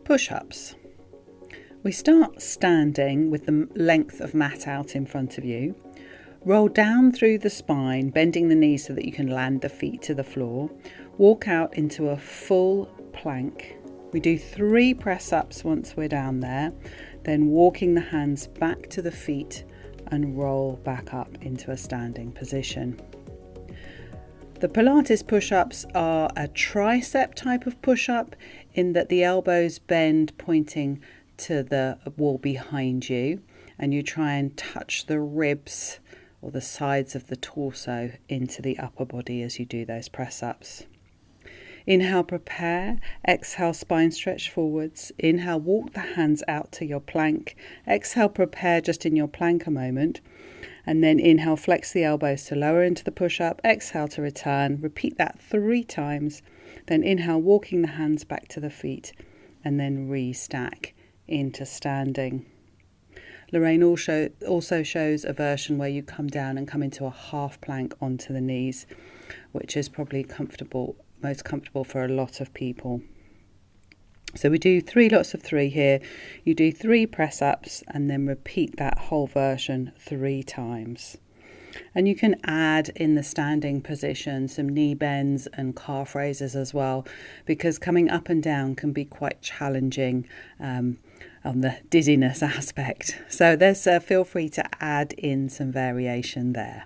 Push-ups. We start standing with the length of mat out in front of you. Roll down through the spine, bending the knees so that you can land the feet to the floor. Walk out into a full plank. We do 3 press-ups once we're down there, then walking the hands back to the feet and roll back up into a standing position. The Pilates push-ups are a tricep type of push-up in that the elbows bend pointing to the wall behind you, and you try and touch the ribs or the sides of the torso into the upper body as you do those press-ups. Inhale, prepare. Exhale, spine stretch forwards. Inhale, walk the hands out to your plank. Exhale, prepare just in your plank a moment. And then inhale, flex the elbows to lower into the push-up. Exhale to return. Repeat that 3 times. Then inhale, walking the hands back to the feet. And then re-stack into standing. Lorraine also shows a version where you come down and come into a half plank onto the knees, which is probably most comfortable for a lot of people. So we do 3 lots of 3 here. You do 3 press-ups and then repeat that whole version 3 times. And you can add in the standing position some knee bends and calf raises as well, because coming up and down can be quite challenging on the dizziness aspect. So feel free to add in some variation there.